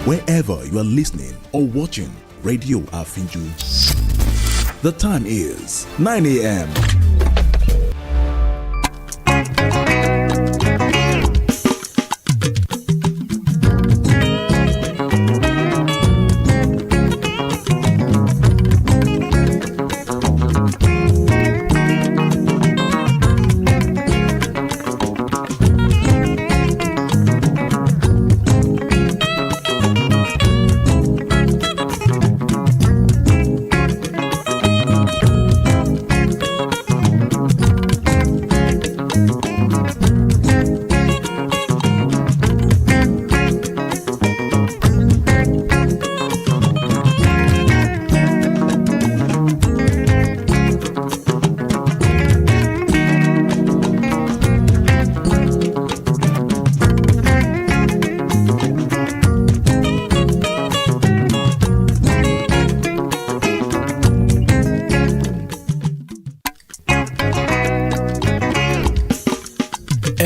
wherever you are listening or watching Radio Afinju. The time is 9 a.m.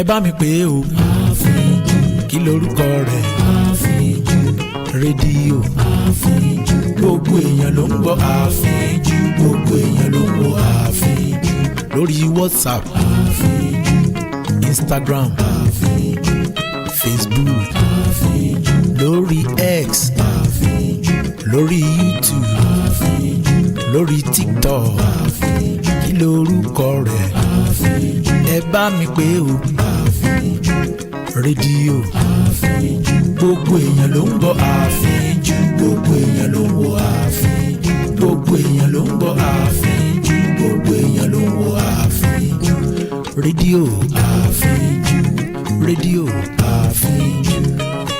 ẹ bá mi pè o. Àfíjù. Kí lorúkọ rẹ̀? Àfíjù. Rédíò. Àfíjù. Gbogbo èèyàn ló ń gbọ́ Àfíjù. Gbogbo èèyàn ló ń gbọ́ Àfíjù. Lórí WhatsApp. Àfíjù. Instagram. Àfíjù. Facebook. Àfíjù. Lórí X. Àfíjù. Lórí YouTube. Àfíjù. Lórí TikTok. Àfíjù. Kí lorúkọ rẹ̀? Àfíjù. Ẹ bá mi pè o. Àfíjù. Rédíò. Àfíjù. Gbogbo èèyàn ló ń gbọ́ Àfíjù. Gbogbo èèyàn ló ń gbọ́ Àfíjù. Gbogbo èèyàn ló ń gbọ́ Àfíjù. Gbogbo èèyàn ló ń gbọ́ Àfíjù. Rédíò Àfíjù. Rédíò Àfíjù.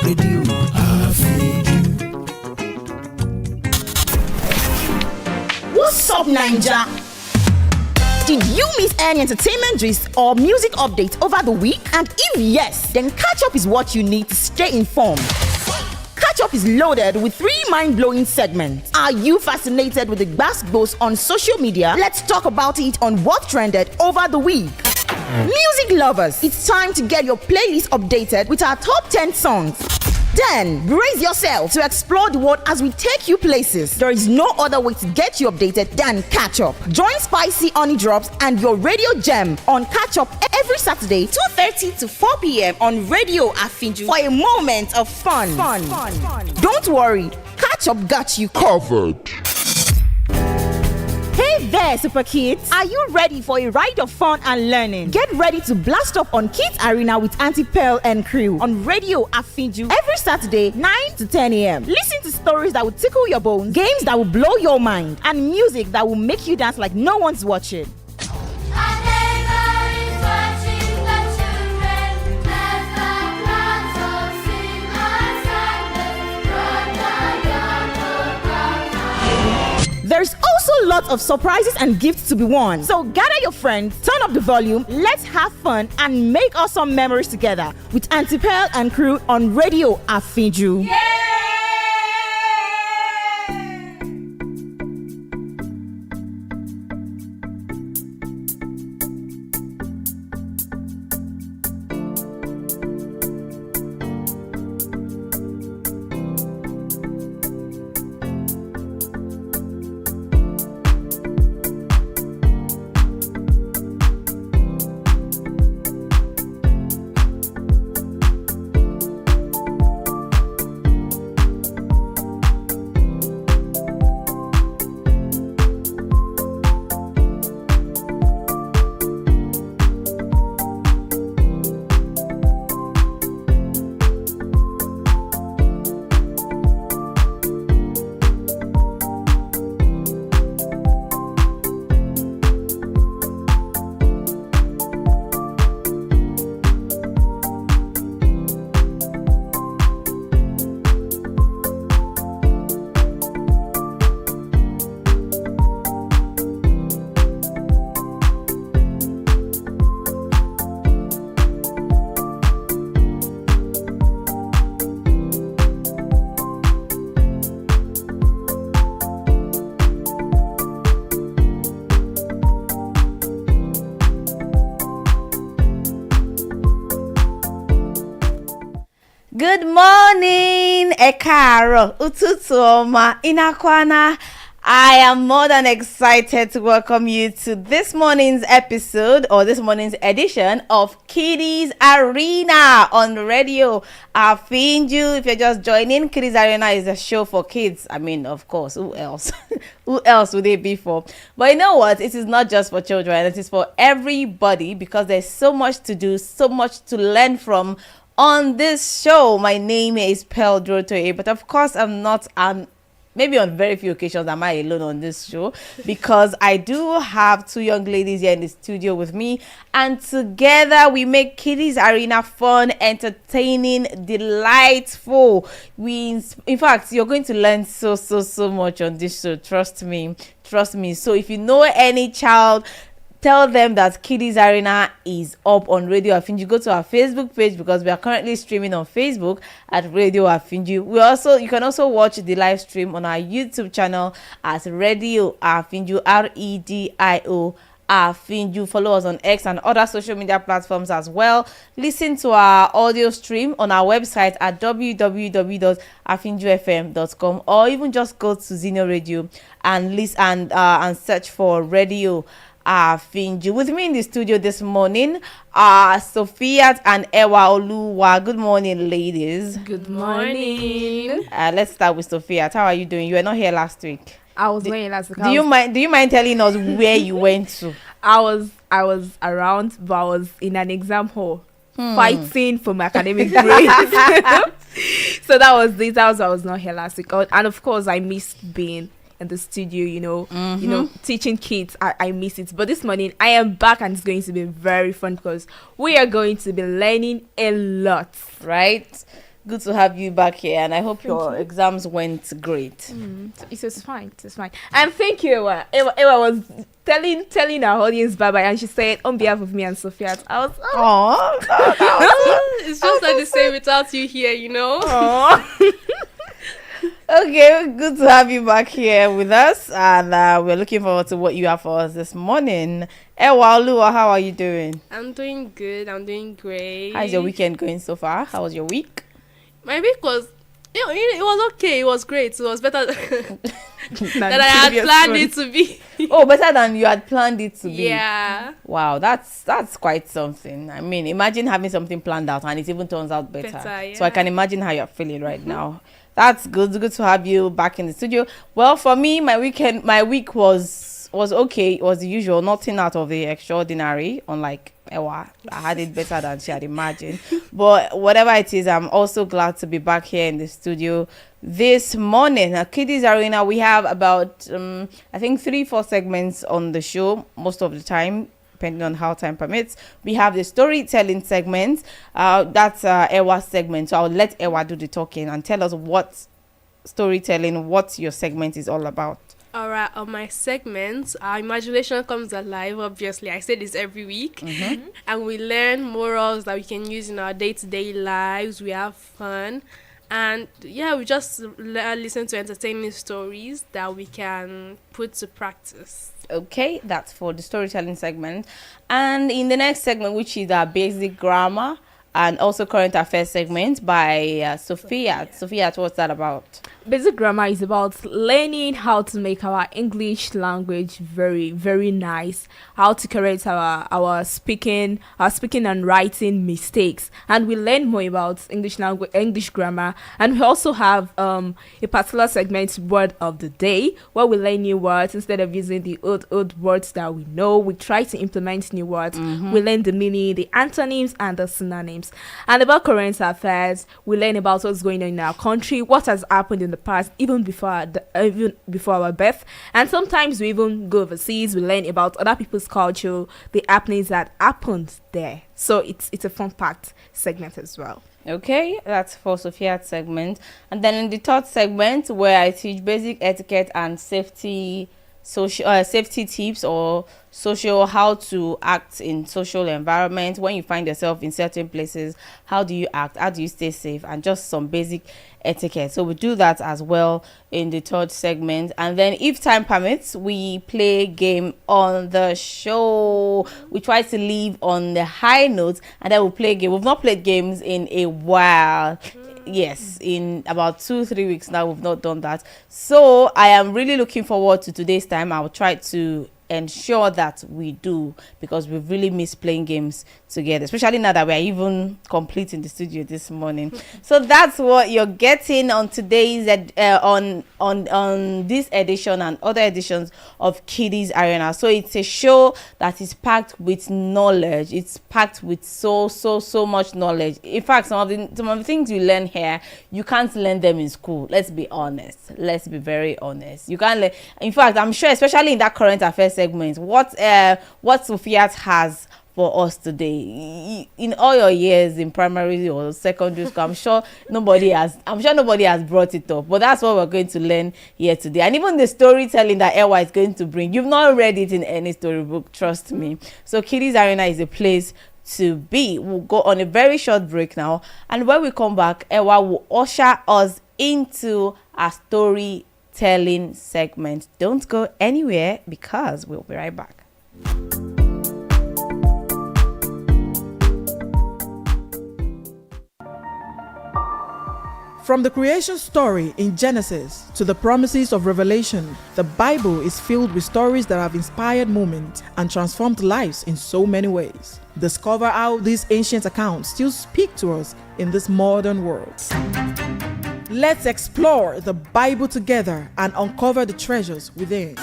Rédíò Àfíjù. What's up, Ninja? Did you miss any entertainment gist or music updates over the week? And if yes, then Catch Up is what you need to stay informed. Catch Up is loaded with 3 mind-blowing segments. Are you fascinated with the gbas on social media? Let's talk about it on What Trended over the week. Music lovers, it's time to get your playlist updated with our top 10 songs. Then, brace yourself to explore the world as we take you places. There is no other way to get you updated than Catch Up. Join Spicy Honey Drops and your radio gem on Catch Up every Saturday, 2:30 to 4 p.m. on Radio Afinju for a moment of fun. Don't worry, Catch Up got you covered. Hey there, Super Kids! Are you ready for a ride of fun and learning? Get ready to blast up on Kiddies Arena with Auntie Pearl and crew on Radio Afinju every Saturday, 9 to 10 a.m. Listen to stories that will tickle your bones, games that will blow your mind, and music that will make you dance like no one's watching. There's also lots of surprises and gifts to be won. So gather your friends, turn up the volume, let's have fun and make awesome memories together with Auntie Pearl and crew on Radio Afinju. Yeah! Ekaro, Ututu Oma, Inakwana. I am more than excited to welcome you to this morning's episode or this morning's edition of Kiddies Arena on radio. Afinju, if you're just joining, Kiddies Arena is a show for kids. I mean, of course, who else? Who else would it be for? But you know what? It is not just for children. It is for everybody because there's so much to do, so much to learn from on this show. My name is Durotoye, but of course, maybe on very few occasions am I alone on this show because I do have two young ladies here in the studio with me, and together we make Kiddies Arena fun, entertaining, delightful. In fact, you're going to learn so much on this show. Trust me. So if you know any child, tell them that Kiddies Arena is up on Radio Afinju. Go to our Facebook page because we are currently streaming on Facebook at Radio Afinju. You can also watch the live stream on our YouTube channel at Radio Afinju, REDIO Afinju. Follow us on X and other social media platforms as well. Listen to our audio stream on our website at www.afinjufm.com, or even just go to Zeno Radio and listen and search for Radio Afinju. With me in the studio this morning are Sophia and Ewa Oluwa. Good morning, ladies. Good morning. Let's start with Sophia. How are you doing? You were not here last week. I was not here last week. Do you mind telling us where you went to? I was around, but I was in an exam hall fighting for my academic grades. So that was this. That was why I was not here last week. And of course, I missed being in the studio, teaching kids. I miss it. But this morning I am back, and it's going to be very fun because we are going to be learning a lot. Right? Good to have you back here, and I hope your exams went great. It was fine. And thank you, Ewa. Ewa was telling our audience bye-bye, and she said on behalf of me and Sophia, I was it's just like the same without you here, Okay, good to have you back here with us, and we're looking forward to what you have for us this morning. Ewa Oluwa, how are you doing? I'm doing good. I'm doing great. How's your weekend going so far? How was your week? My week was, it was okay. It was great. It was better than I had planned it to be. Oh, better than you had planned it to be. Yeah. Wow, that's quite something. I mean, imagine having something planned out and it even turns out better. Yeah. So I can imagine how you're feeling right now. That's good. Good to have you back in the studio. Well, for me, my week was okay. It was the usual, nothing out of the extraordinary. Unlike Ewa, I had it better than she had imagined. But whatever it is, I'm also glad to be back here in the studio this morning. At Kiddies Arena, we have about I think 3-4 segments on the show most of the time, depending on how time permits. We have the storytelling segment. That's Ewa's segment. So I'll let Ewa do the talking and tell us what your segment is all about. All right, on my segment, our imagination comes alive, obviously. I say this every week. And we learn morals that we can use in our day-to-day lives. We have fun. And yeah, we just listen to entertaining stories that we can put to practice. Okay, that's for the storytelling segment. And in the next segment, which is our basic grammar and also current affairs segment by Sophia. Sophia, what's that about? Basic grammar is about learning how to make our English language very, very nice, how to correct our speaking and writing mistakes, and we learn more about English grammar. And we also have a particular segment, word of the day, where we learn new words instead of using the old words that we know. We try to implement new words. We learn the meaning, the antonyms, and the synonyms. And about current affairs, we learn about what's going on in our country, what has happened in the past, even before our birth. And sometimes we even go overseas. We learn about other people's culture, the happenings that happened there. So it's a fun-packed segment as well. Okay, that's for Sophia's segment. And then in the third segment, where I teach basic etiquette and safety tips, or how to act in social environments when you find yourself in certain places. How do you act? How do you stay safe? And just some basic etiquette. So we do that as well in the third segment. And then if time permits, we play game on the show. We try to leave on the high notes, and then we'll play game. We've not played games in a while. Yes, in about 2-3 weeks now, we've not done that. So I am really looking forward to today's time. I'll try to ensure that we do, because we've really missed playing games together, especially now that we're even complete in the studio this morning. So that's what you're getting on today's on this edition and other editions of Kiddies Arena. So it's a show that is packed with knowledge. It's packed with so much knowledge. In fact, some of the things you learn here, you can't learn them in school. Let's be honest. Let's be very honest. You can't learn. In fact, I'm sure, especially in that current affairs segment, what Sophia has for us today, in all your years in primary or secondary school, I'm sure nobody has brought it up. But that's what we're going to learn here today. And even the storytelling that Ewa is going to bring, you've not read it in any storybook, trust me. So Kiddies Arena is a place to be. We'll go on a very short break now, and when we come back, Ewa will usher us into a storytelling segment. Don't go anywhere, because we'll be right back. From the creation story in Genesis to the promises of Revelation, the Bible is filled with stories that have inspired moments and transformed lives in so many ways. Discover how these ancient accounts still speak to us in this modern world. Let's explore the Bible together and uncover the treasures within.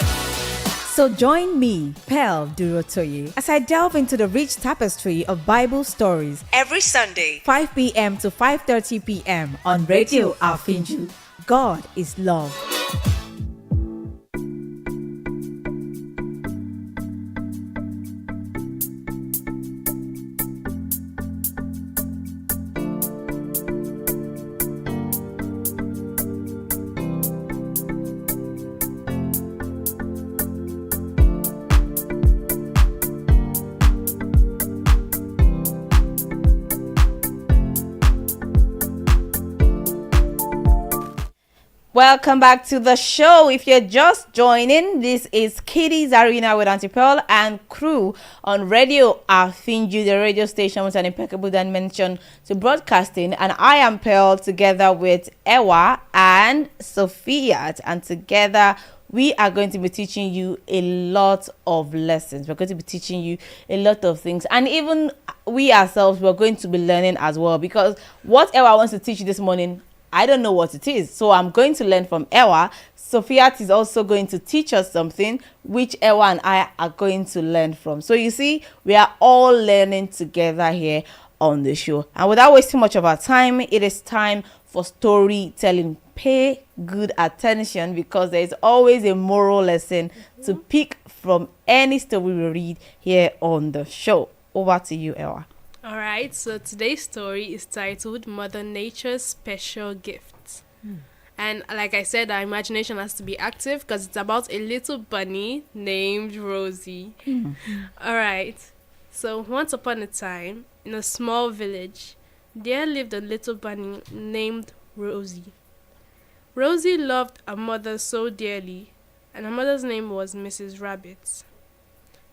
So join me, Pearl Durotoye, as I delve into the rich tapestry of Bible stories every Sunday, 5 p.m. to 5:30 p.m. on Radio Afinju. God is love. Welcome back to the show. If you're just joining, this is Kiddies Arena with Auntie Pearl and crew on Radio Afinju, the radio station with an impeccable dimension to broadcasting. And I am Pearl, together with Ewa and Sophia. And together, we are going to be teaching you a lot of lessons. We're going to be teaching you a lot of things. And even we ourselves, we're going to be learning as well. Because what Ewa wants to teach you this morning, I don't know what it is, so I'm going to learn from Ewa. Sophia is also going to teach us something, which Ewa and I are going to learn from. So you see, we are all learning together here on the show. And without wasting much of our time, it is time for storytelling. Pay good attention, because there is always a moral lesson to pick from any story we read here on the show. Over to you, Ewa. Alright, so today's story is titled Mother Nature's Special Gifts. And like I said, our imagination has to be active, because it's about a little bunny named Rosie. Alright, so once upon a time, in a small village, there lived a little bunny named Rosie. Rosie loved her mother so dearly, and her mother's name was Mrs. Rabbit.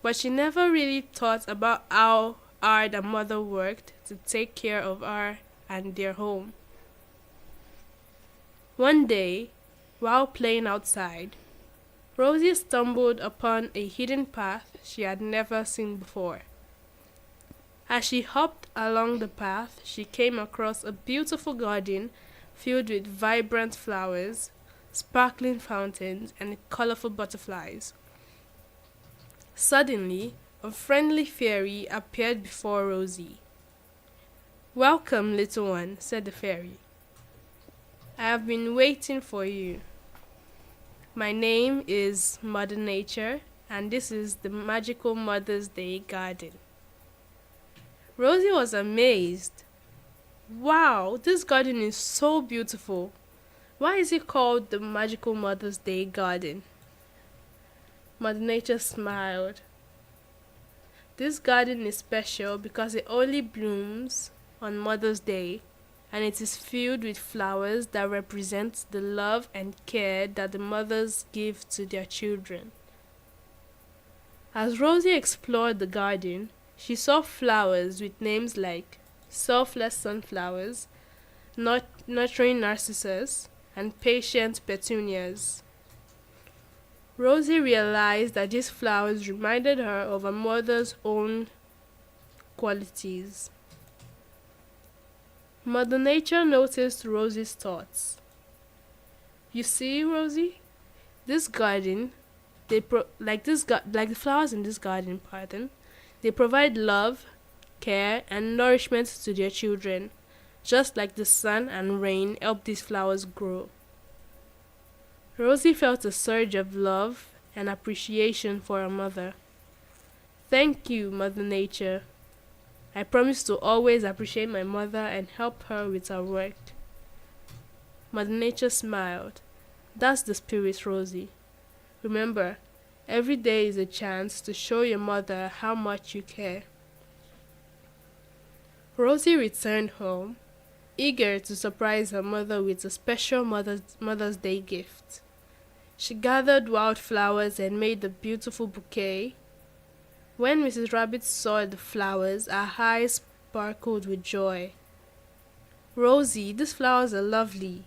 But she never really thought about how hard her mother worked to take care of her and their home. One day, while playing outside, Rosie stumbled upon a hidden path she had never seen before. As she hopped along the path, she came across a beautiful garden filled with vibrant flowers, sparkling fountains, and colorful butterflies. Suddenly, a friendly fairy appeared before Rosie. "Welcome, little one," said the fairy. "I have been waiting for you. My name is Mother Nature, and this is the magical Mother's Day garden." Rosie was amazed. "Wow, this garden is so beautiful. Why is it called the magical Mother's Day garden?" Mother Nature smiled. "This garden is special because it only blooms on Mother's Day, and it is filled with flowers that represent the love and care that the mothers give to their children." As Rosie explored the garden, she saw flowers with names like selfless sunflowers, nurturing narcissus, and patient petunias. Rosie realized that these flowers reminded her of her mother's own qualities. Mother Nature noticed Rosie's thoughts. You see, Rosie, this garden, like the flowers in this garden, they provide love, care, and nourishment to their children, just like the sun and rain help these flowers grow. Rosie felt a surge of love and appreciation for her mother. Thank you, Mother Nature. I promise to always appreciate my mother and help her with her work. Mother Nature smiled. That's the spirit, Rosie. Remember, every day is a chance to show your mother how much you care. Rosie returned home, eager to surprise her mother with a special Mother's Day gift. She gathered wildflowers and made a beautiful bouquet. When Mrs. Rabbit saw the flowers, her eyes sparkled with joy. Rosie, these flowers are lovely,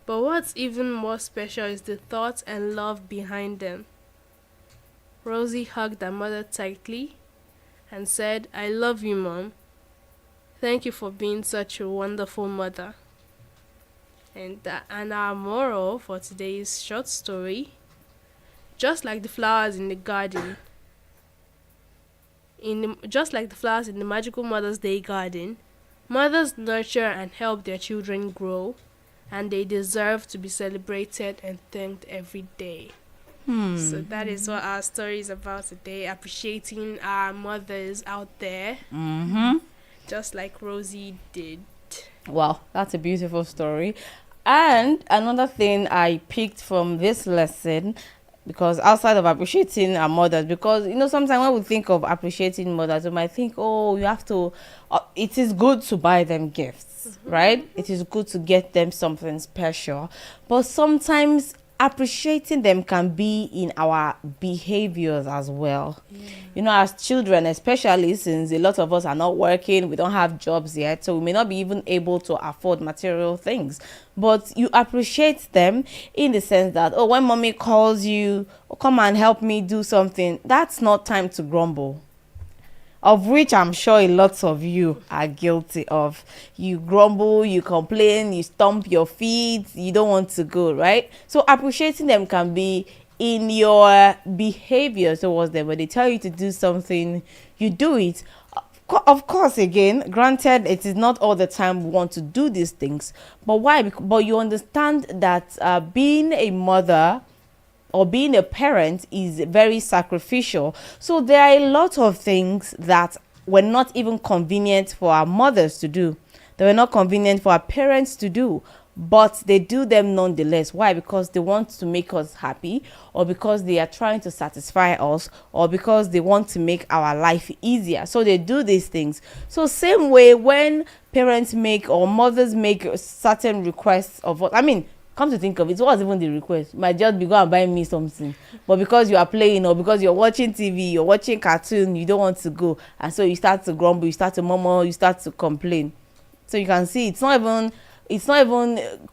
but what's even more special is the thought and love behind them. Rosie hugged her mother tightly and said, I love you, Mom. Thank you for being such a wonderful mother. And our moral for today's short story, just like the flowers in the garden, just like the flowers in the magical Mother's Day garden, mothers nurture and help their children grow, and they deserve to be celebrated and thanked every day. So that is what our story is about today, appreciating our mothers out there, just like Rosie did. Wow, that's a beautiful story. And another thing I picked from this lesson, because outside of appreciating our mothers, because sometimes when we think of appreciating mothers, we might think, oh, you have to it is good to buy them gifts, right? It is good to get them something special, but sometimes appreciating them can be in our behaviors as well. As children, especially since a lot of us are not working, we don't have jobs yet, so we may not be even able to afford material things, but you appreciate them in the sense that, oh, when mommy calls you, oh, come and help me do something, that's not time to grumble, of which I'm sure a lot of you are guilty of. You grumble, you complain, you stomp your feet, you don't want to go, right? So appreciating them can be in your behavior towards them. When they tell you to do something, you do it. Of course, again, granted, it is not all the time we want to do these things, but why? But you understand that being a mother or being a parent is very sacrificial. So there are a lot of things that were not even convenient for our mothers to do. They were not convenient for our parents to do, but they do them nonetheless. Why? Because they want to make us happy, or because they are trying to satisfy us, or because they want to make our life easier. So they do these things. So same way when parents make or mothers make certain requests of what, come to think of it, what's even the request? Might just be go and buy me something, but because you are playing or because you're watching TV, you're watching cartoon, you don't want to go, and so you start to grumble, you start to murmur, you start to complain. So you can see it's not even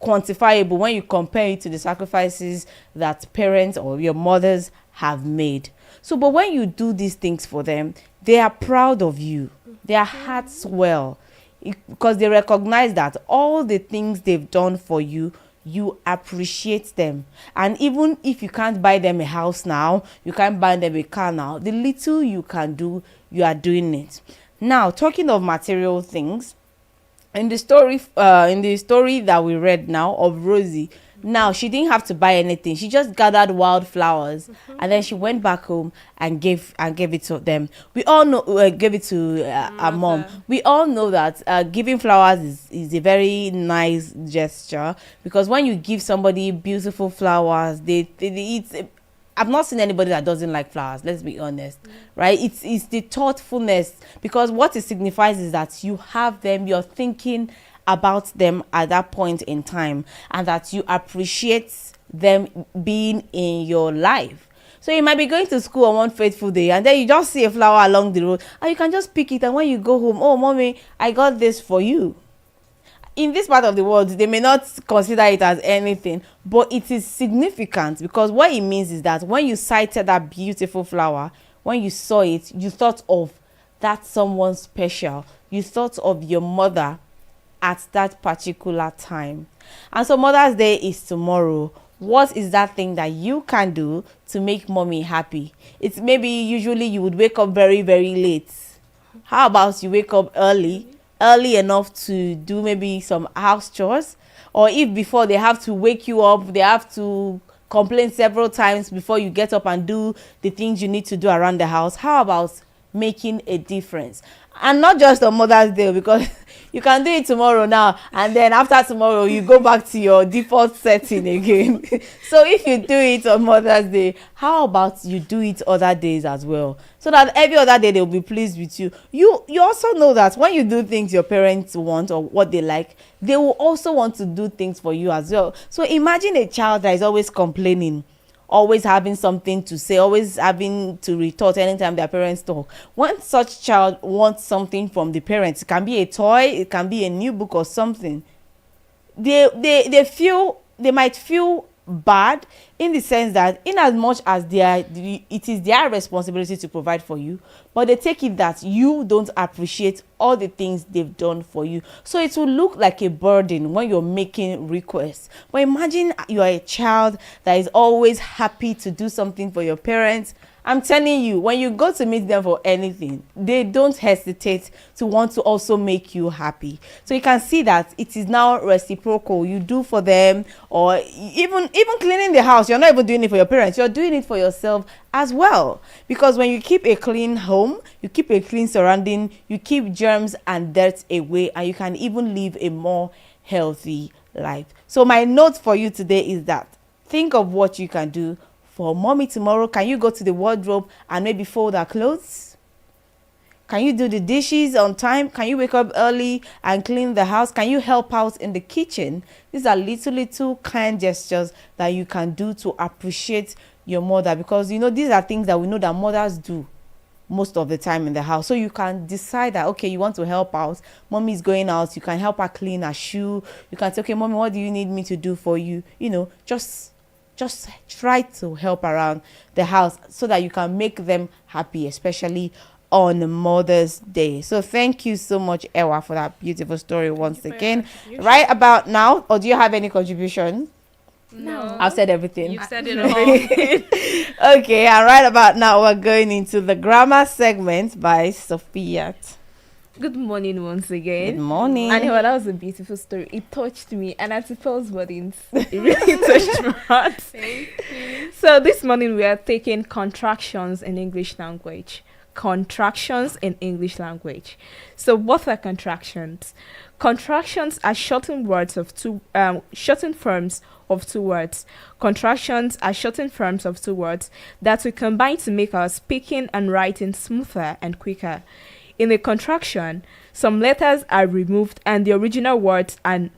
quantifiable when you compare it to the sacrifices that parents or your mothers have made. So, but when you do these things for them, they are proud of you. Their hearts swell because they recognize that all the things they've done for you, you appreciate them. And even if you can't buy them a house now, you can't buy them a car now, the little you can do, you are doing it. Now, talking of material things, in the story that we read now of Rosie, now she didn't have to buy anything. She just gathered wildflowers and then she went back home and gave it to them. We all know, gave it to our mom. We all know that giving flowers is a very nice gesture, because when you give somebody beautiful flowers, I've not seen anybody that doesn't like flowers, let's be honest, right? It's the thoughtfulness, because what it signifies is that you have them, you're thinking about them at that point in time, and that you appreciate them being in your life. So you might be going to school on one fateful day and then you just see a flower along the road and you can just pick it, and when you go home, oh mommy, I got this for you. in this part of the world, they may not consider it as anything, but it is significant, because what it means is that when you sighted that beautiful flower, when you saw it, you thought of that someone special. You thought of your mother at that particular time. And so Mother's Day is tomorrow. What is that thing that you can do to make mommy happy? It's maybe usually you would wake up very, very late. How about you wake up early enough to do maybe some house chores? Or if before they have to wake you up, they have to complain several times before you get up and do the things you need to do around the house. How about making a difference? And not just on Mother's Day, because you can do it tomorrow now, and then after tomorrow you go back to your default setting again. So if you do it on Mother's Day, how about you do it other days as well, so that every other day they'll be pleased with you. You also know that when you do things your parents want or what they like, they will also want to do things for you as well. So imagine a child that is always complaining, always having something to say, always having to retort anytime their parents talk. When such child wants something from the parents, it can be a toy, it can be a new book or something, they might feel bad, in the sense that in as much as it is their responsibility to provide for you, but they take it that you don't appreciate all the things they've done for you. So it will look like a burden when you're making requests. But imagine you are a child that is always happy to do something for your parents. I'm telling you, when you go to meet them for anything, they don't hesitate to want to also make you happy. So you can see that it is now reciprocal. You do for them, or even cleaning the house. You're not even doing it for your parents. You're doing it for yourself as well. Because when you keep a clean home, you keep a clean surrounding, you keep germs and dirt away, and you can even live a more healthy life. So my note for you today is that think of what you can do for mommy tomorrow. Can you go to the wardrobe and maybe fold her clothes? Can you do the dishes on time? Can you wake up early and clean the house? Can you help out in the kitchen? These are little kind gestures that you can do to appreciate your mother, because these are things that we know that mothers do most of the time in the house. So you can decide that, okay, you want to help out, mommy's going out, you can help her clean her shoe. You can say, okay, mommy, what do you need me to do for you? Just try to help around the house so that you can make them happy, especially on Mother's Day. So thank you so much, Ewa, for that beautiful story once again. Right about now, or do you have any contribution? No. I've said everything. You've said it all. Okay, and right about now, we're going into the grammar segment by Sophia. Good morning once again. Good morning. And that was a beautiful story. It touched me, and at Pearl's weddings, it really touched my heart. Thank you. So this morning we are taking contractions in English language. Contractions in English language. So what are contractions? Contractions are shortened forms of two words. Contractions are shortened forms of two words that we combine to make our speaking and writing smoother and quicker. In a contraction, some letters are removed and the original words and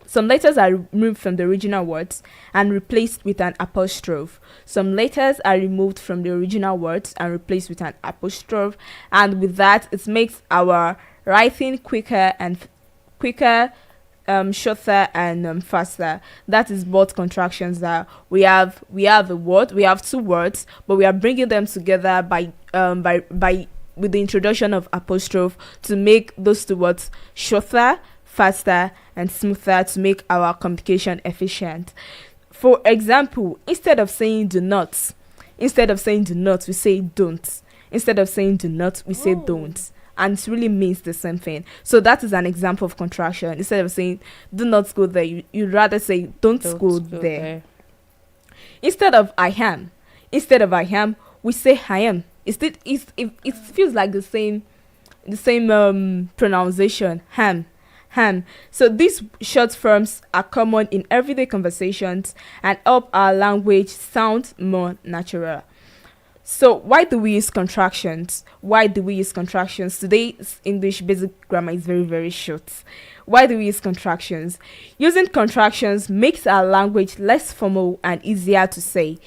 some letters are removed from the original words and replaced with an apostrophe. Some letters are removed from the original words and replaced with an apostrophe, and with that, it makes our writing quicker, shorter and faster. That is what contractions are. We have a word, we have two words, but we are bringing them together by with the introduction of apostrophe to make those two words shorter, faster, and smoother, to make our communication efficient. For example, instead of saying do not, we say don't. Instead of saying do not, we say don't. And it really means the same thing. So that is an example of contraction. Instead of saying do not go there, you'd rather say don't go there. Instead of I am, we say I am. It feels like the same pronunciation, ham. So these short forms are common in everyday conversations and help our language sound more natural. So why do we use contractions? Today's English basic grammar is very, very short. Why do we use contractions? Using contractions makes our language less formal and easier to say.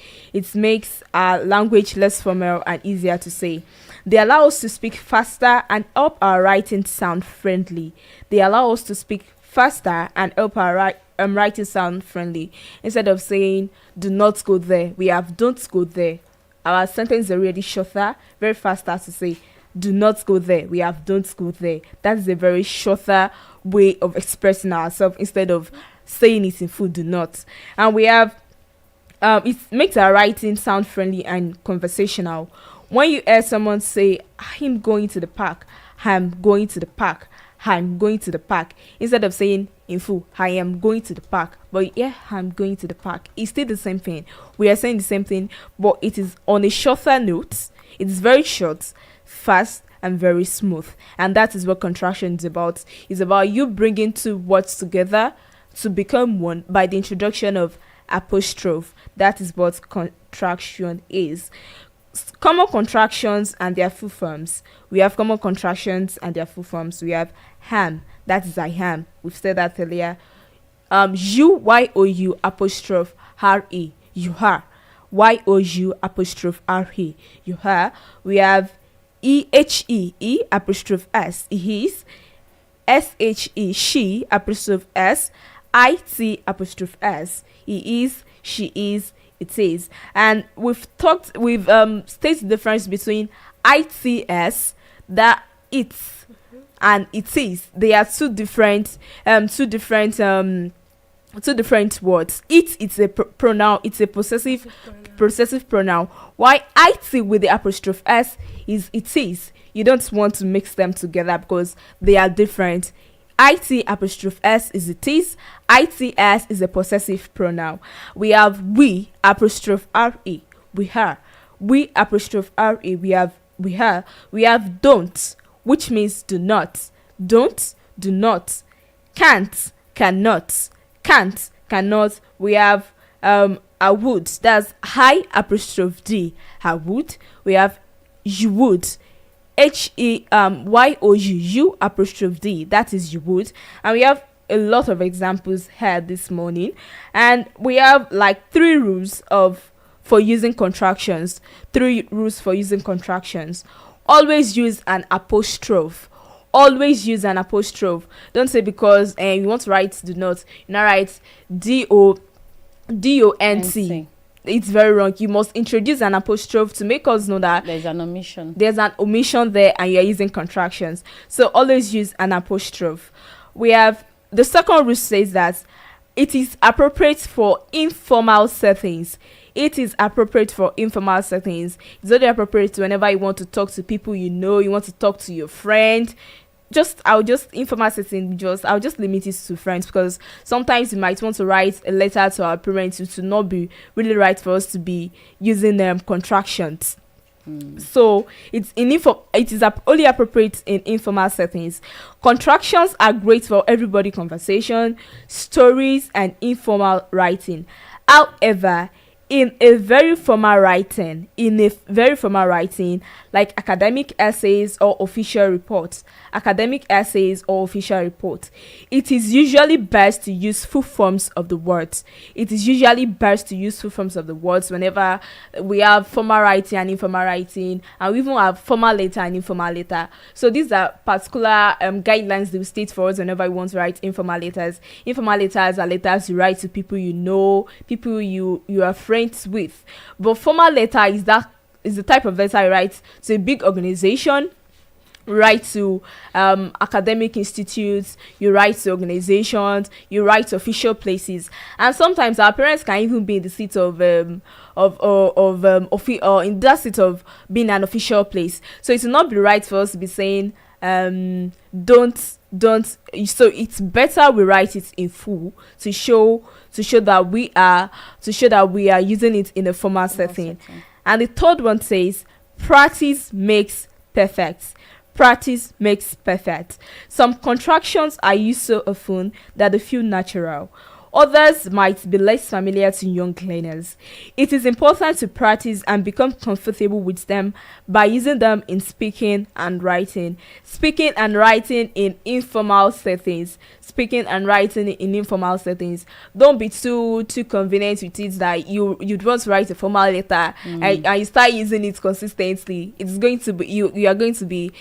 They allow us to speak faster and help our writing sound friendly. faster and help our writing sound friendly. Instead of saying do not go there, we have don't go there. Our sentence is already shorter, very faster to say do not go there. We have don't go there. That is a very shorter way of expressing ourselves instead of saying it in full do not. And we have it makes our writing sound friendly and conversational. When you hear someone say I'm going to the park, I'm going to the park, I'm going to the park, instead of saying in full I am going to the park, but yeah, I'm going to the park, it's still the same thing. We are saying the same thing, but it is on a shorter note. It's very short, fast, and very smooth. And that is what contraction is about. It's about you bringing two words together to become one by the introduction of apostrophe. That is what contraction is. Common contractions and their full forms. We have common contractions and their full forms. We have ham, that is I am. We've said that earlier. You apostrophe re, you are. You apostrophe re, you are. We have e apostrophe s, he is. She apostrophe s, it apostrophe s, he is, she is, it is. And we've stated the difference between its, that it's, and it is. They are two different words. It's a pronoun. It's a possessive pronoun. Why it with the apostrophe s is it is. You don't want to mix them together because they are different. It apostrophe s is it is. Its is a possessive pronoun. We have we apostrophe re, we are. We apostrophe re, we have we are. We have don't, which means do not. Don't, do not. Can't, cannot. Can't, cannot. We have I would, that's high apostrophe d, I would. We have you would, you apostrophe d, that is you would. And we have a lot of examples here this morning, and we have like 3 rules for using contractions. Always use an apostrophe. Don't say because you want to write do not, you now write don't. It's very wrong. You must introduce an apostrophe to make us know that there's an omission there and you're using contractions. So always use an apostrophe. We have the second rule says that it is appropriate for informal settings. It's only appropriate whenever you want to talk to people you know, you want to talk to your friend. I'll just limit it to friends, because sometimes you might want to write a letter to our parents. It would not be really right for us to be using contractions. So it is only appropriate in informal settings. Contractions are great for everybody conversation, stories, and informal writing. However, in a very formal writing, like academic essays or official reports, it is usually best to use full forms of the words. Whenever we have formal writing and informal writing, and we even have formal letter and informal letter. So these are particular guidelines they will state for us whenever we want to write informal letters. Informal letters are letters you write to people you know, people you are friends with. But formal letter is the type of letter you write to a big organization, you write to academic institutes, you write to organizations, you write to official places. And sometimes our parents can even be in the seat of in that seat of being an official place. So it will not be right for us to be saying don't. So it's better we write it in full to show that we are using it in a formal setting. And the third one says practice makes perfect. Some contractions are used so often that they feel natural. Others might be less familiar to young learners. It is important to practice and become comfortable with them by using them in speaking and writing. Speaking and writing in informal settings. Don't be too convenient with it that you'd want to write a formal letter and you start using it consistently. It's going to be you are going to be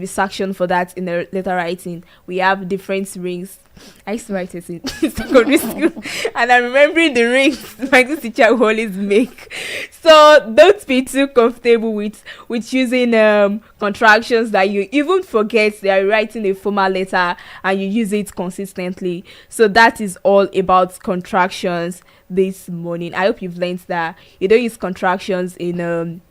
sanctioned for that in the letter writing. We have different rings. I used to write it in secondary school, and I'm remembering the rings my teacher would always make. So don't be too comfortable with using contractions that you even forget they are writing a formal letter and you use it consistently. So that is all about contractions this morning. I hope you've learned that you don't use contractions in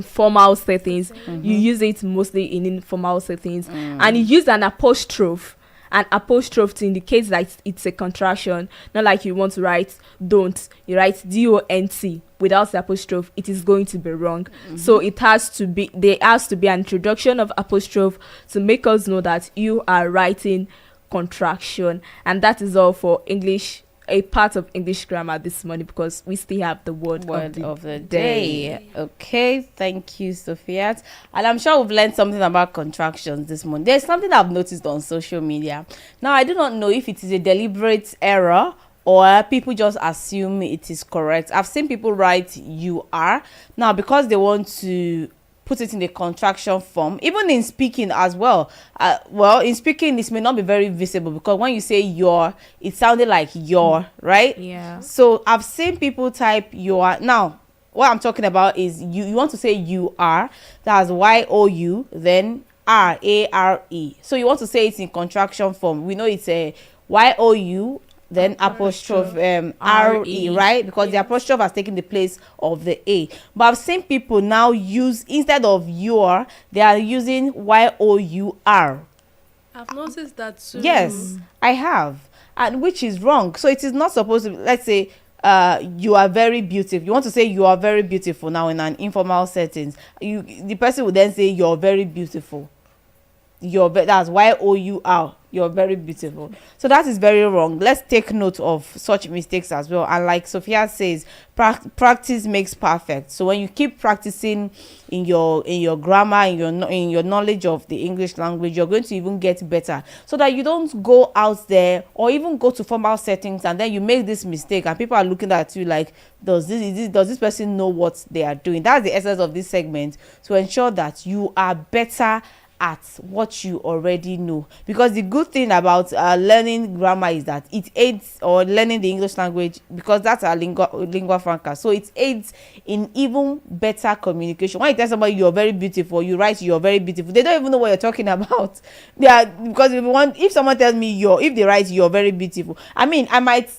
formal settings. You use it mostly in informal settings, and you use an apostrophe to indicate that it's a contraction. Not like you want to write don't, you write DONT without the apostrophe, it is going to be wrong. So there has to be an introduction of apostrophe to make us know that you are writing contraction. And that is all for English, a part of English grammar this morning, because we still have the word of the day. Okay, thank you, Sophia. And I'm sure we've learned something about contractions this morning. There's something I've noticed on social media. Now, I do not know if it is a deliberate error or people just assume it is correct. I've seen people write "you are" now because they want to put it in a contraction form, even in speaking as well. In speaking, this may not be very visible because when you say your, it sounded like your, right? Yeah. So I've seen people type your. Now, what I'm talking about is you want to say you are, that's YOU, then RARE. So you want to say it in contraction form. We know it's a YOU, then apostrophe RE, right? Because the apostrophe has taken the place of the A. But I've seen people now use, instead of your, they are using YOUR. I've noticed that too. Yes, I have. And which is wrong. So it is not supposed to be, let's say, you are very beautiful. You want to say you are very beautiful now in an informal settings. The person would then say you're very beautiful. That's YOUR. You're very beautiful. So that is very wrong. Let's take note of such mistakes as well. And like Sophia says, practice makes perfect. So when you keep practicing in your grammar, in your knowledge of the English language, you're going to even get better, so that you don't go out there or even go to formal settings and then you make this mistake and people are looking at you like, does this person know what they are doing? That's the essence of this segment, to ensure that you are better at what you already know. Because the good thing about learning grammar is that it aids, or learning the English language, because that's our lingua franca, so it aids in even better communication. When you tell somebody you're very beautiful, you write you're very beautiful, they don't even know what you're talking about. Because if someone tells me if they write you're very beautiful, I mean, I might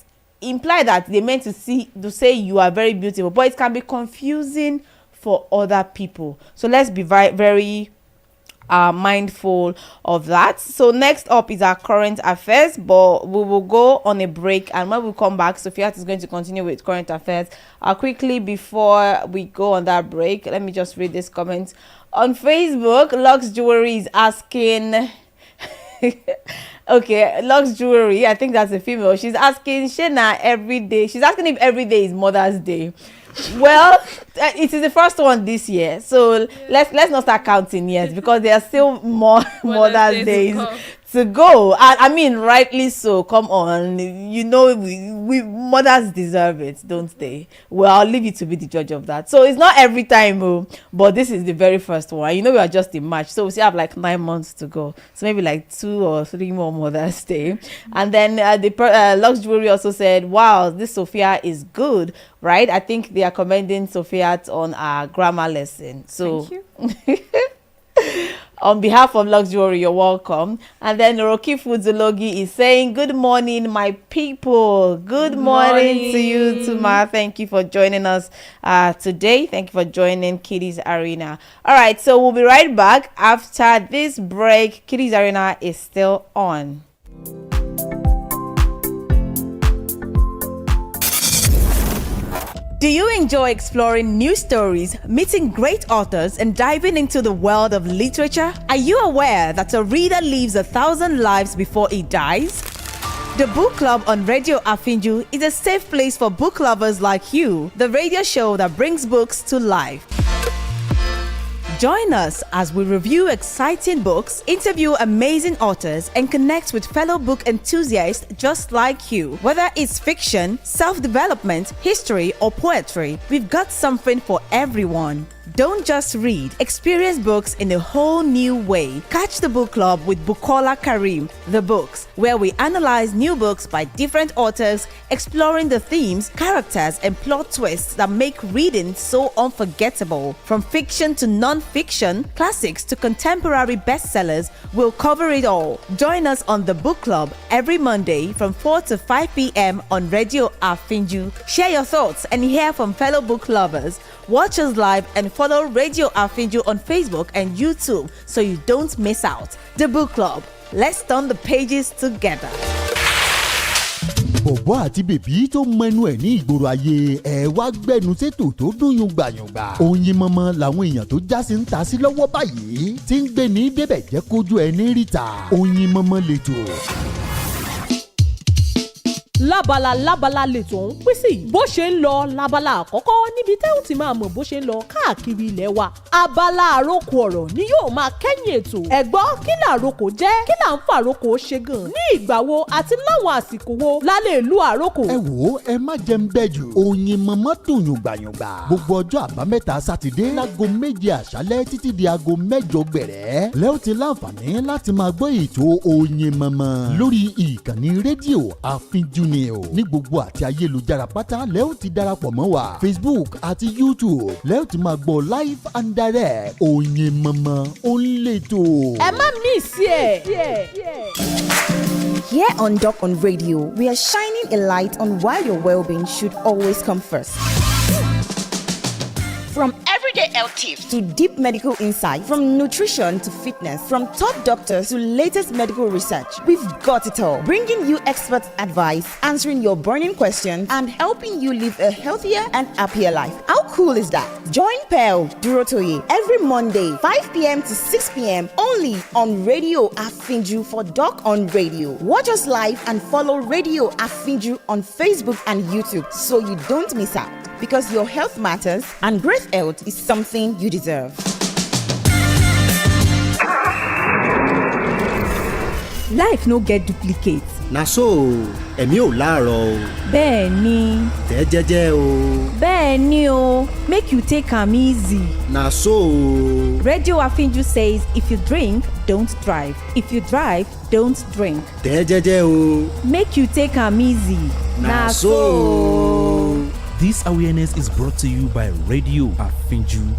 imply that they meant to say you are very beautiful, but it can be confusing for other people. So let's be very mindful of that. So next up is our current affairs, but we will go on a break, and when we come back, Sophia is going to continue with current affairs. Quickly, before we go on that break, let me just read this comment on Facebook. Lux Jewelry is asking okay, Lux Jewelry, I think that's a female, she's asking Shena every day, she's asking if every day is Mother's Day. Well, it is the first one this year, so let's not start counting yet, because there are still more Mother's Days to go. And I mean, rightly so. Come on, we mothers deserve it, don't they? Well, I'll leave you to be the judge of that. So it's not every time, but this is the very first one. We are just in March, so we still have like 9 months to go. So maybe like 2 or 3 more Mother's Day. And then the Lux Jewelry also said, "Wow, this Sophia is good." Right? I think they are commending Sophia on our grammar lesson. So thank you. On behalf of Lux Jewelry, you're welcome. And then Roki Fuzulogi is saying, "Good morning, my people." Good morning to you, Tuma. Thank you for joining us today. Thank you for joining Kiddies Arena. All right, so we'll be right back after this break. Kiddies Arena is still on. Do you enjoy exploring new stories, meeting great authors, and diving into the world of literature? Are you aware that a reader lives 1,000 lives before he dies? The Book Club on Radio Afinju is a safe place for book lovers like you, the radio show that brings books to life. Join us as we review exciting books, interview amazing authors, and connect with fellow book enthusiasts just like you. Whether it's fiction, self-development, history, or poetry, we've got something for everyone. Don't just read, experience books in a whole new way. Catch the book club with Bukola Karim, The Books, where we analyze new books by different authors, exploring the themes, characters, and plot twists that make reading so unforgettable. From fiction to non-fiction, classics to contemporary bestsellers, we'll cover it all. Join us on the book club every Monday from 4 to 5 p.m. on Radio Afinju. Share your thoughts and hear from fellow book lovers. Watch us live and follow Radio Afinju on Facebook and YouTube so you don't miss out. The Book Club. Let's turn the pages together. bọ̀bọ́ àti bèbí tó mẹnu ẹ̀ ní ìgboro ayé ẹ̀ wá gbẹ́nu sétò tó dún yùngbàyùngbà. Oyin mọ́mọ́ làwọn èèyàn tó jásí ń ta sí lọ́wọ́ báyìí tí ń gbé ní débẹ̀ jẹ́ kójú ẹ̀ ní ríta. Oyin mọ́mọ́ lẹ́tọ̀. lábala lètò ń pín sí bó ṣe ń lọ lábala àkọ́kọ́ níbi tẹ́ ò ti máa mọ̀ bó ṣe ń lọ káàkiri ilẹ̀ wa abala àròkọ ọ̀rọ̀ ni yóò máa kẹ́yìn ètò ẹ gbọ́ kí làròkọ jẹ́ kí là ń fàròkọ ṣe gan ní ìgbà wo àti láwọn àsìkò wo la lè lu àròkọ. ẹ wò ó ẹ má jẹ́ ń bẹ́ jù Oyin mọ́mọ́ dùn yùngbàyùngbà gbogbo ọjọ́ àbámẹ́ta sátidé láago 7 àṣálẹ́ títí di aago 8 gbẹ̀rẹ́ lẹ́ ó ti láǹfààní láti máa gbọ́ ètò Oyin mọ́mọ́ lórí ìkànnì rédíò Àfinjú ni o ní gbogbo àti ayélujára pátá lẹ́ ó ti darapọ̀ mọ́ wa Facebook àti YouTube lẹ́ ó ti máa gbọ́ live and direct Oyin mọ́mọ́ ó ń lè tó. ẹ má miss ẹ. Here on Doc on Radio, we are shining a light on why your well-being should always come first. From everyday health tips to deep medical insight, from nutrition to fitness, from top doctors to latest medical research, we've got it all. Bringing you expert advice, answering your burning questions, and helping you live a healthier and happier life. How cool is that? Join Pearl Durotoye every Monday, 5 p.m. to 6 p.m. only on Radio Afinju for Doc on Radio. Watch us live and follow Radio Afinju on Facebook and YouTube so you don't miss out. Because your health matters and great health is something you deserve. Life no get duplicate. Na so ẹ̀mí ò láàárọ̀ o. Bẹ́ẹ̀ ni. Tẹ́ jẹ́jẹ́ o. Bẹ́ẹ̀ ni o. Make you take am easy. Na so. Radio Afinju says if you drink, don't drive. If you drive, don't drink. Tẹ́ jẹ́jẹ́ o. Make you take am easy. Na so. This awareness is brought to you by Radio Afinju.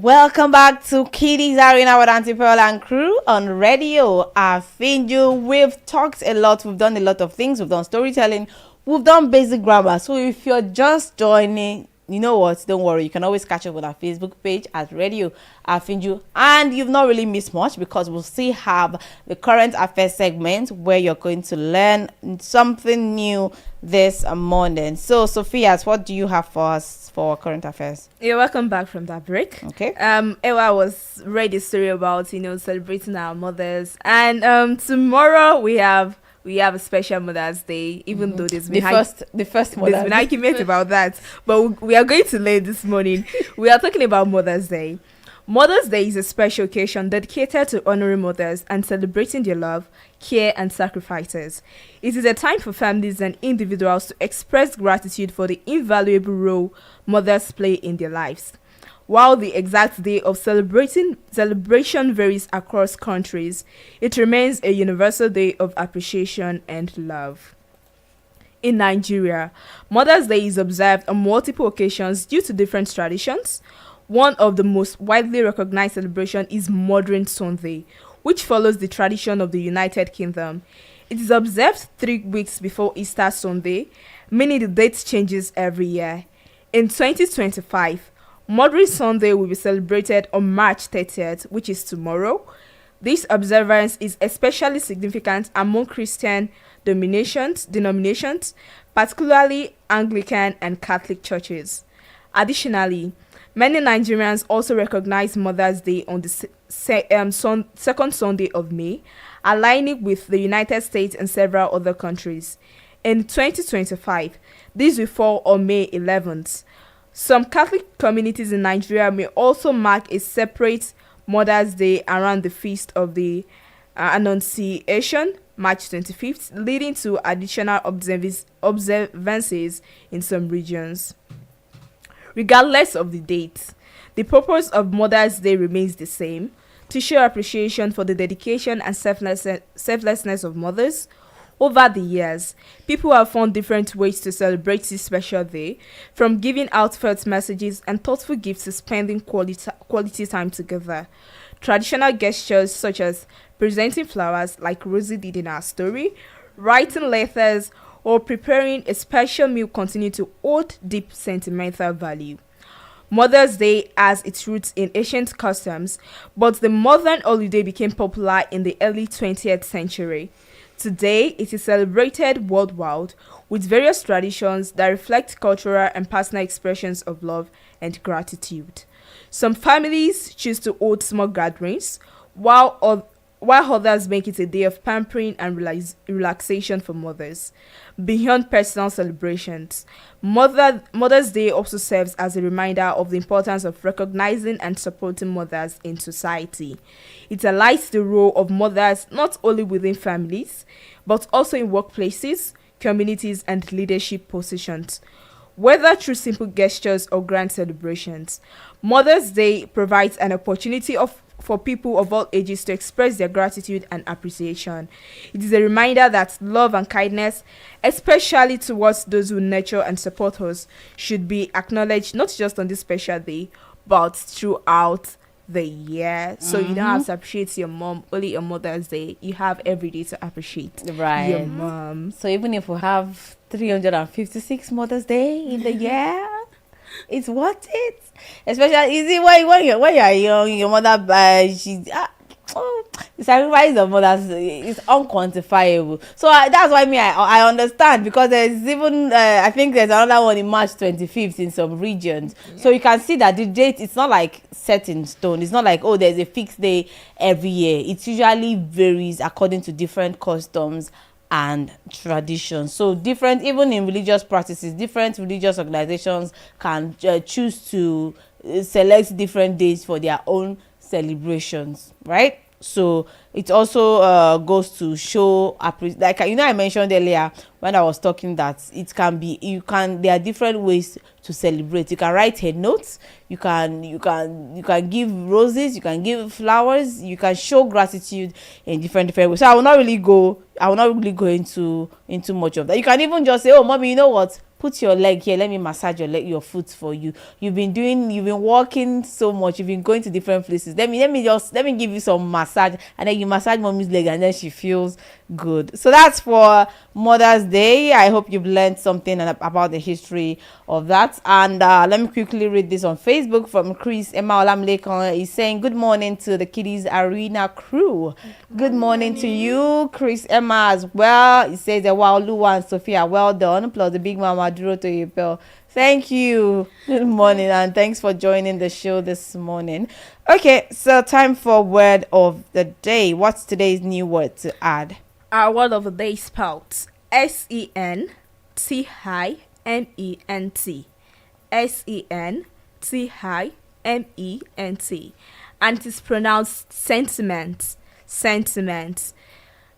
Welcome back to Kiddies Arena with Auntie Pearl and crew on Radio Afinju. We've talked a lot. We've done a lot of things. We've done storytelling. We've done basic grammar. So if you're just joining, you know what? Don't worry. You can always catch up with our Facebook page at Radio Afinju. And you've not really missed much because we'll still have the current affairs segment where you're going to learn something new this morning. So, Sophia, what do you have for us for current affairs? You're welcome back from that break. Okay. Ewa was read a story about celebrating our mothers, and tomorrow we have a special Mother's Day. Even though there's been the first Mother's there's been argument about that, but we are going to learn this morning. We are talking about Mother's Day. Mother's Day is a special occasion dedicated to honoring mothers and celebrating their love, care, and sacrifices. It is a time for families and individuals to express gratitude for the invaluable role mothers play in their lives. While the exact day of celebration varies across countries, it remains a universal day of appreciation and love. In Nigeria, Mother's Day is observed on multiple occasions due to different traditions. One of the most widely recognized celebrations is Mothering Sunday, which follows the tradition of the United Kingdom. It is observed 3 weeks before Easter Sunday, meaning the date changes every year. In 2025, Mothering Sunday will be celebrated on March 30th, which is tomorrow. This observance is especially significant among Christian denominations, particularly Anglican and Catholic churches. Additionally, many Nigerians also recognize Mother's Day on the second Sunday of May, aligning with the United States and several other countries. In 2025, this will fall on May 11th. Some Catholic communities in Nigeria may also mark a separate Mother's Day around the Feast of the Annunciation, March 25th, leading to additional observances in some regions. Regardless of the date, the purpose of Mother's Day remains the same: to show appreciation for the dedication and selflessness of mothers. Over the years, people have found different ways to celebrate this special day, from giving heartfelt messages and thoughtful gifts to spending quality time together. Traditional gestures such as presenting flowers, like Rosie did in our story, writing letters, or preparing a special meal continue to hold deep sentimental value. Mother's Day has its roots in ancient customs, but the modern holiday became popular in the early 20th century. Today, it is celebrated worldwide with various traditions that reflect cultural and personal expressions of love and gratitude. Some families choose to hold small gatherings, while others make it a day of pampering and relaxation for mothers. Beyond personal celebrations, Mother's Day also serves as a reminder of the importance of recognizing and supporting mothers in society. It highlights the role of mothers not only within families, but also in workplaces, communities, and leadership positions. Whether through simple gestures or grand celebrations, Mother's Day provides an opportunity for people of all ages to express their gratitude and appreciation. It is a reminder that love and kindness, especially towards those who nurture and support us, should be acknowledged not just on this special day, but throughout the year. So you don't have to appreciate your mom only on Mother's Day. You have every day to appreciate your mom. So even if we have 356 Mother's Day in the year, it's worth it. Especially, you see, when you're young, your mother, the sacrifice of mothers is unquantifiable. So that's why I understand, because there's even I think there's another one in March 25th in some regions. Yeah. So you can see that the date, it's not like set in stone. It's not like, oh, there's a fixed day every year. It usually varies according to different customs and traditions. So different, even in religious practices, different religious organizations can choose to select different days for their own celebrations, right? So it also goes to show like I mentioned earlier when I was talking that there are different ways to celebrate. You can write a note, you can give roses, you can give flowers, you can show gratitude in different ways. So I will not really go into much of that. You can even just say, oh mommy, you know what, put your leg here, let me massage your foot for you. You've been walking so much, you've been going to different places, let me give you some massage, and then you massage mommy's leg and then she feels good. So that's for Mother's Day. I hope you've learned something about the history of that. And let me quickly read this on Facebook from Chris Emma Olamlekon. He's saying good morning to the Kiddies Arena crew. Good morning to you, Chris Emma, as well. He says that wow, Lua and Sophia, well done, plus the big mama Durotoye. Thank you. Good morning, and thanks for joining the show this morning. Okay, so time for word of the day. What's today's new word to add? Our word of the day is spelled SENTIMENT. SENTIMENT. And it is pronounced sentiment.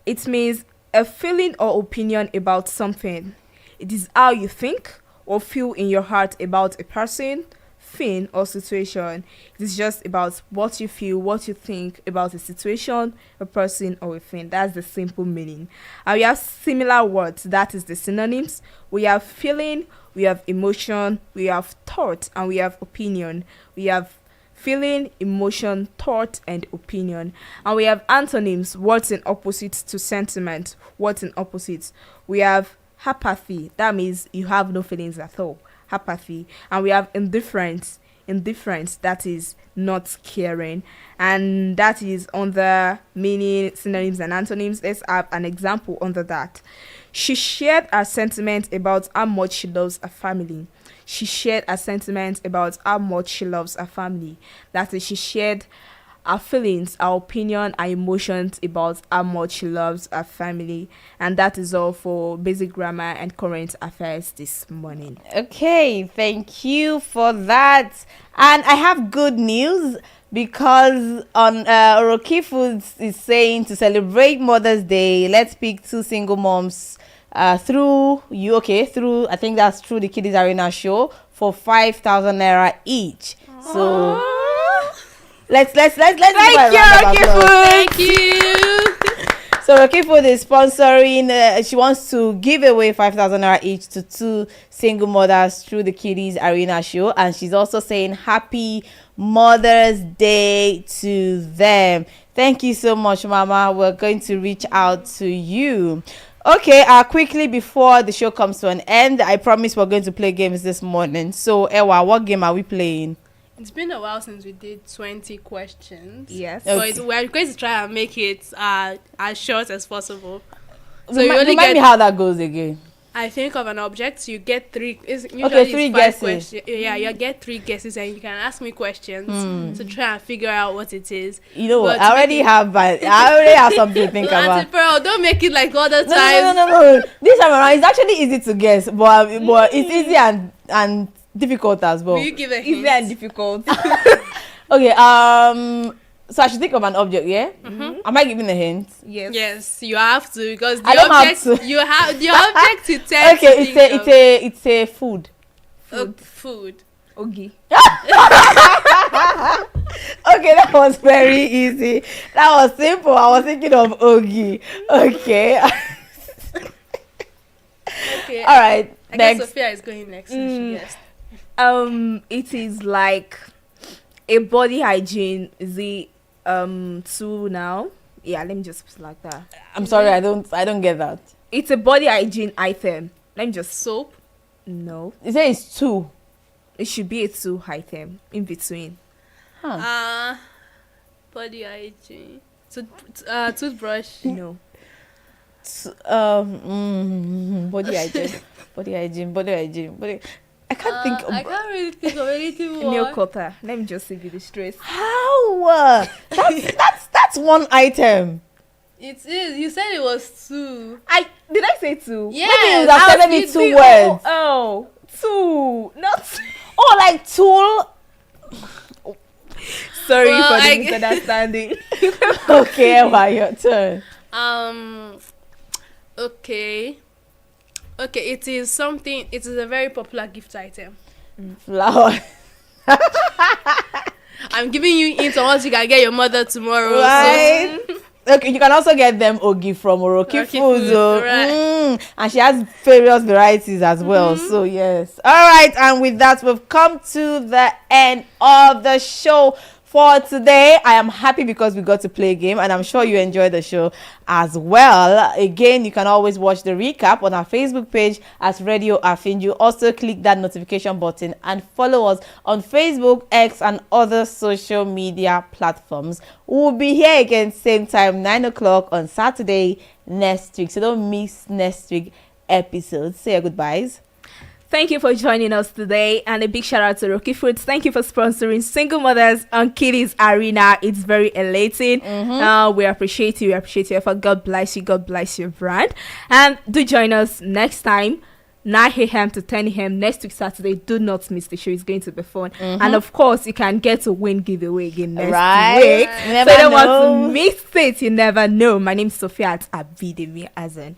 It means a feeling or opinion about something. It is how you think or feel in your heart about a person, thing, or situation. It is just about what you feel, what you think about a situation, a person, or a thing. That's the simple meaning. And we have similar words, that is the synonyms. We have feeling, we have emotion, we have thought, and we have opinion. We have feeling, emotion, thought, and opinion. And we have antonyms, words in opposite to sentiment, words in opposite. We have apathy, that means you have no feelings at all. Apathy. And we have indifference, that is not caring. And that is under meaning, synonyms, and antonyms. Let's have an example under that. She shared her sentiment about how much she loves her family. She shared her sentiment about how much she loves her family. That is, she shared her feelings, her opinion, her emotions about how much she loves her family. And that is all for basic grammar and current affairs this morning. Okay, thank you for that. And I have good news, because on Oroki Foods is saying to celebrate Mother's Day, let's pick 2 single moms through I think that's through the Kiddies Arena show for 5,000 naira each. So let's thank you, Oroki Foods. Thank you. So Oroki Food is sponsoring. She wants to give away 5,000 naira each to 2 single mothers through the Kiddies Arena show, and she's also saying happy Mother's Day to them. Thank you so much, Mama. We're going to reach out to you. Okay, quickly before the show comes to an end, I promise we're going to play games this morning. So Ewa, what game are we playing? It's been a while since we did 20 questions. Yes. Okay. So we're going to try and make it as short as possible. So Remind me how that goes again. I think of an object, you get 3. Okay, 3 guesses. Yeah, you get 3 guesses, and you can ask me questions to try and figure out what it is. You know what? I already have something to think about. Auntie Pearl, don't make it like other times. No. This time around, it's actually easy to guess, but it's easy and difficult as well. Will you give a hint? Easy and difficult. Okay. So I should think of an object, yeah? Mm-hmm. Am I giving a hint? Yes, you have to, because the I don't object have to. you have the object to tell. Okay, it's a food. Food. Ogi. Okay, that was very easy. That was simple. I was thinking of Ogi. Okay. Okay. All right. I next. guess Sophia is going next. Yes. It is like a body hygiene. Is it tool now? Yeah, let me just put it like that. I'm sorry, I don't get that. It's a body hygiene item. Let me just Soap. No. You say it's 2. It should be a tool item in between. Body hygiene. Toothbrush. No. Body hygiene. I can't think of. I can't really think of anything more. Nail cutter. Let me just give you the stress. How? That's one item. It is. You said it was 2. Did I say 2? Yeah. Maybe you would have said maybe 2 words. Oh, 2. Not. Oh, like tool. Sorry Well, for the misunderstanding. Okay, Ewa, your turn. Okay. Okay, it is a very popular gift item. Flower. I'm giving you hints on what you can get your mother tomorrow. Right. Okay, you can also get them ogi from Oroki Foods. Right. And she has various varieties as well. So, yes. All right. And with that, we've come to the end of the show for today. I am happy because we got to play a game, and I'm sure you enjoyed the show as well. Again, you can always watch the recap on our Facebook page as Radio Afinju. Also, click that notification button and follow us on Facebook, X, and other social media platforms. We'll be here again same time, 9 o'clock on Saturday next week. So don't miss next week episode. Say your goodbyes. Thank you for joining us today, and a big shout out to Rocky Foods. Thank you for sponsoring Single Mothers on Kiddies Arena. It's very elating. We appreciate you. We appreciate your effort. God bless you. God bless your brand. And do join us next time, 9 a.m. to 10 a.m. next week Saturday. Do not miss the show. It's going to be fun. And of course, you can get to win giveaway again next week. So you don't want to miss it. You never know. My name is Sophia at Abidemi Azen.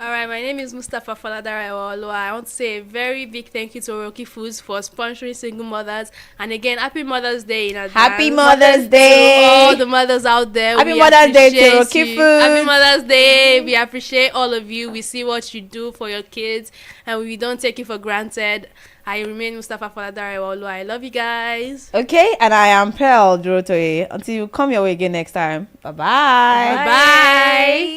All right, my name is Mustafa Faladara Ewolo. I want to say a very big thank you to Oroki Foods for sponsoring Single Mothers. And again, happy Mother's Day in advance. Happy Mother's Day. To all the mothers out there. Happy Mother's Day to Oroki Foods. Happy Mother's Day. We appreciate all of you. We see what you do for your kids, and we don't take it for granted. I remain Mustafa Faladara Ewolo. I love you guys. Okay, and I am Pearl Durotoye. Until you come your way again next time. Bye-bye. Bye.